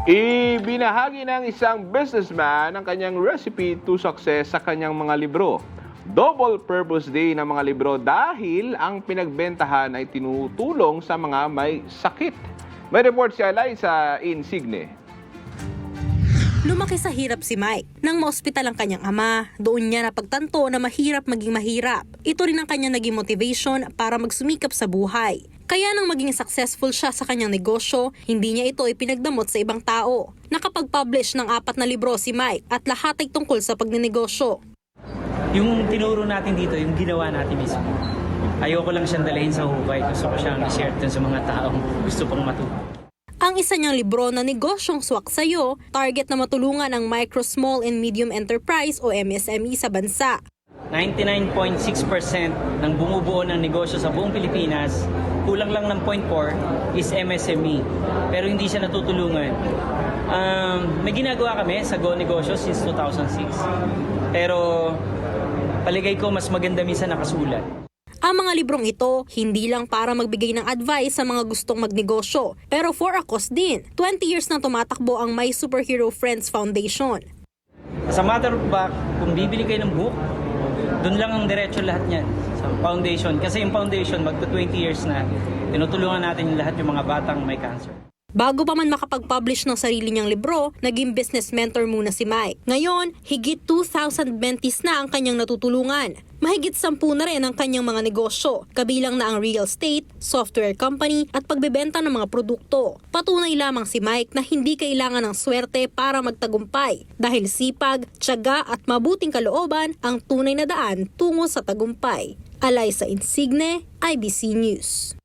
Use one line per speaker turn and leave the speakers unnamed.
Ibinahagi ng isang businessman ang kanyang recipe to success sa kanyang mga libro. Double purpose day ng mga libro dahil ang pinagbentahan ay tinutulong sa mga may sakit. May report si Eliza Insigne.
Lumaki sa hirap si Mike. Nang maospital ang kanyang ama, doon niya napagtanto na mahirap maging mahirap. Ito rin ang kanyang naging motivation para magsumikap sa buhay. Kaya nang maging successful siya sa kanyang negosyo, hindi niya ito ipinagdamot sa ibang tao. Nakapag-publish ng 4 na libro si Mike at lahat ay tungkol sa pagnenegosyo.
Yung tinuro natin dito, yung ginawa natin mismo. Ayoko lang siyang dalhin sa hukay. Gusto ko siyang i-share dun sa mga taong gusto pang matuto.
Ang isa niyang libro na Negosyong Swak Sa'yo, target na matulungan ang micro, small and medium enterprise o MSME sa bansa.
99.6% ng bumubuo ng negosyo sa buong Pilipinas, kulang lang ng 0.4 is MSME. Pero hindi siya natutulungan. May ginagawa kami sa Go Negosyo since 2006. Pero paligay ko mas maganda minsan nakasulat.
Ang mga librong ito, hindi lang para magbigay ng advice sa mga gustong magnegosyo, pero for a cause din. 20 years nang tumatakbo ang My Superhero Friends Foundation.
Sa matter of fact, kung bibili kayo ng book, doon lang ang diretso lahat niyan sa foundation. Kasi yung foundation, magto 20 years na, tinutulungan natin lahat yung mga batang may cancer.
Bago pa man makapag-publish ng sarili niyang libro, naging business mentor muna si Mike. Ngayon, higit 2,000 mentees na ang kanyang natutulungan. Mahigit 10 na rin ang kanyang mga negosyo, kabilang na ang real estate, software company at pagbebenta ng mga produkto. Patunay lamang si Mike na hindi kailangan ng swerte para magtagumpay dahil sipag, tiyaga at mabuting kalooban ang tunay na daan tungo sa tagumpay. Eliza Insigne, IBC News.